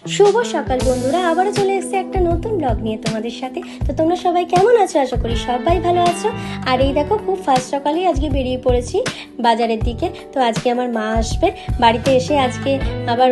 শুভ সকাল বন্ধুরা, আবারও চলে এসেছে একটা নতুন ব্লগ নিয়ে তোমাদের সাথে। তো তোমরা সবাই কেমন আছো? আশা করি সবাই ভালো আছো। আর এই দেখো, খুব ফার্স্ট সকালেই আজকে বেরিয়ে পড়েছি বাজারের দিকে। তো আজকে আমার মা আসবে বাড়িতে, এসে আজকে আবার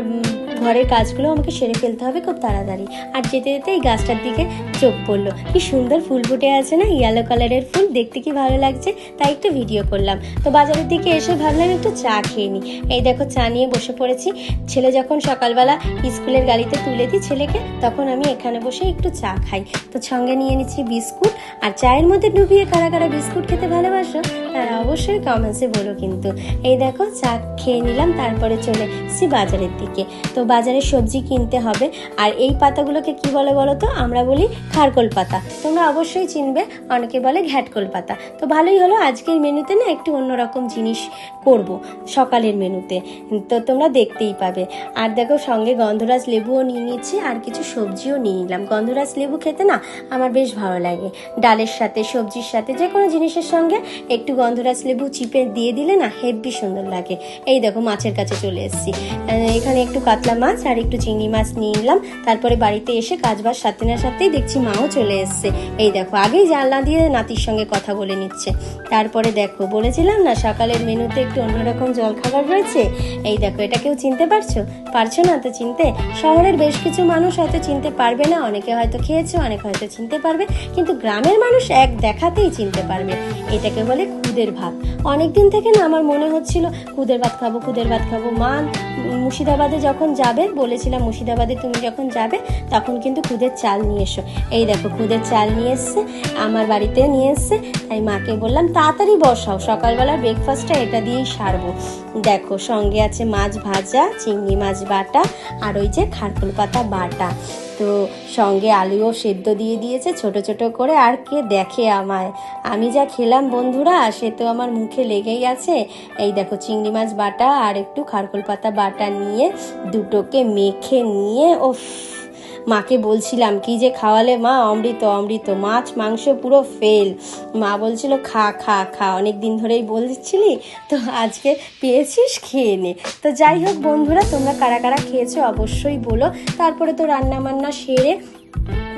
ঘরের কাজগুলো আমাকে সেরে ফেলতে হবে খুব তাড়াতাড়ি। আর যেতে যেতে এই গাছটার দিকে চোখ পড়লো, কি সুন্দর ফুল ফুটে আছে না, ইয়েলো কালারের ফুল, দেখতে কি ভালো লাগছে, তাই একটু ভিডিও করলাম। তো বাজারের দিকে এসে ভাবলাম একটু চা খেয়ে নিই। এই দেখো, চা নিয়ে বসে পড়েছি। ছেলে যখন সকালবেলা স্কুলের গাড়িতে তুলে দিই ছেলেকে, তখন আমি এখানে বসে একটু চা খাই। তো সঙ্গে নিয়ে নিচ্ছি বিস্কুট। আর চায়ের মধ্যে ডুবিয়ে কারা কারা বিস্কুট খেতে ভালোবাসো তারা অবশ্যই কমেন্টসে বলো কিন্তু। এই দেখো, চা খেয়ে নিলাম, তারপরে চলে এসেছি বাজারের দিকে। তো বাজারে সবজি কিনতে হবে। আর এই পাতাগুলোকে কি বলে বলো তো? আমরা বলি খারকোল পাতা, তোমরা অবশ্যই চিনবে, অনেকে বলে ঘ্যাটকোল পাতা। তো ভালোই হলো, আজকের মেনুতে না একটু অন্যরকম জিনিস করব সকালের মেনুতে, তো তোমরা দেখতেই পাবে। আর দেখো, সঙ্গে গন্ধরাজ লেবুও নিয়ে নিচ্ছি, আর কিছু সবজিও নিয়ে নিলাম। গন্ধরাজ লেবু খেতে না আমার বেশ ভালো লাগে, ডালের সাথে, সবজির সাথে, যে কোনো জিনিসের সঙ্গে একটু গন্ধরাজ লেবু চিপে দিয়ে দিলে না হেব্বি সুন্দর লাগে। এই দেখো, মাছের কাছে চলে এসেছি। এখানে একটু কাতলা মাছ আর একটু চিংড়ি মাছ নিয়ে নিলাম। তারপরে বাড়িতে এসে কাজবাজ সাথে না সাথেই দেখছি মাও চলে এসছে। এই দেখো, আগেই জানলা দিয়ে নাতির সঙ্গে কথা বলে নিচ্ছে। তারপরে দেখো, বলেছিলাম না সকালের মেনুতে একটু অন্যরকম জলখাবার রয়েছে। এই দেখো, এটা কেউ চিনতে পারছো না তো চিনতে? শহরের বেশ কিছু মানুষ হয়তো চিনতে পারবে না, অনেকে হয়তো খেয়েছে, অনেকে হয়তো চিনতে পারবে, কিন্তু গ্রামের মানুষ এক দেখাতেই চিনতে পারবে। এটাকে বলে খুদের ভাত। অনেকদিন থেকে না আমার মনে হচ্ছিল খুদের ভাত খাবো। মা মুর্শিদাবাদে যখন যাবে, বলেছিলাম মুর্শিদাবাদে তুমি যখন যাবে তখন কিন্তু খুদের চাল নিয়ে এসো। এই দেখো, খুদের চাল নিয়ে এসছে, আমার বাড়িতে নিয়ে এসছে। তাই মাকে বললাম তাড়াতাড়ি বসাও, সকালবেলা ব্রেকফাস্টটা এটা দিয়েই সারবো। দেখো, সঙ্গে আছে মাছ ভাজা, চিংড়ি মাছ বাটা, আর ওই যে খারকোল পাতা বাটা। তো সঙ্গে আলুও সেদ্ধ দিয়ে দিয়েছে ছোট ছোট করে। আর কে দেখে আমায়, আমি যা খেলাম বন্ধুরা, সে তো আমার মুখে লেগেই আছে। এই দেখো, চিংড়ি মাছ বাটা আর একটু খারকোল পাতা বাটা নিয়ে দুটোকে মেখে নিয়ে, মাকে বলছিলাম কি যে খাওয়ালে মা, অমৃত, মাছ মাংস পুরো ফেল। মা বলছিল খা খা খা, অনেক দিন ধরেই বলছিলি, তো আজকে পেয়েছিস, খেয়ে নে। তো যাই হোক বন্ধুরা, তোমরা কারা কারা খেয়েছো অবশ্যই বলো। তারপরে তো রান্না বান্না সেরে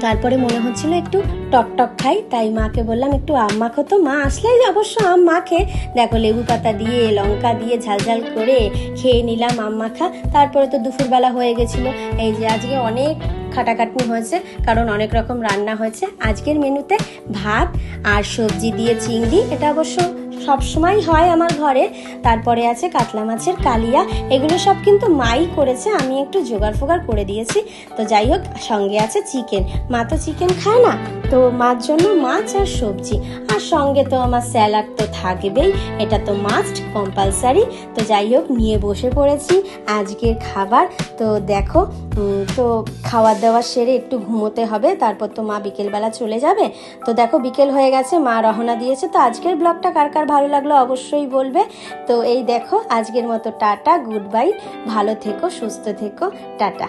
তারপরে মনে হচ্ছিল একটু টক খাই, তাই মাকে বললাম একটু আম মাখো। তো মা আসলেই অবশ্য আম মাখে। দেখো, লেবু পাতা দিয়ে, লঙ্কা দিয়ে ঝাল করে খেয়ে নিলাম আম মাখা। তারপরে তো দুপুরবেলা হয়ে গেছিলো। এই যে আজকে অনেক খাটাখাটনি হয়েছে, কারণ অনেক রকম রান্না হয়েছে আজকের মেনুতে। ভাত আর সবজি দিয়ে চিংড়ি, এটা অবশ্য সবসময় হয় আমার ঘরে। তারপরে আছে কাতলা মাছের কালিয়া, এগুলো সব কিন্তু মাই করেছে, আমি একটু জোগাড় ফোগাড় করে দিয়েছি। তো যাই হোক, সঙ্গে আছে চিকেন। মা তো চিকেন খায় না, তো মার জন্য মাছ আর সবজি, আর সঙ্গে তো আমার স্যালাড তো থাকবেই, এটা তো মাস্ট কম্পালসারি। তো যাই হোক, নিয়ে বসে পড়েছি আজকের খাবার। তো দেখো, তো খাওয়া দাওয়া সেরে একটু ঘুমোতে হবে, তারপর তো মা বিকেলবেলা চলে যাবে। তো দেখো, বিকেল হয়ে গেছে, মা রওনা দিয়েছে। তো আজকের ব্লগটা কার কার ভালো লাগলো অবশ্যই বলবে। তো এই দেখো, আজকের মতো টাটা, গুড বাই, ভালো থেকো, সুস্থ থেকো, টাটা।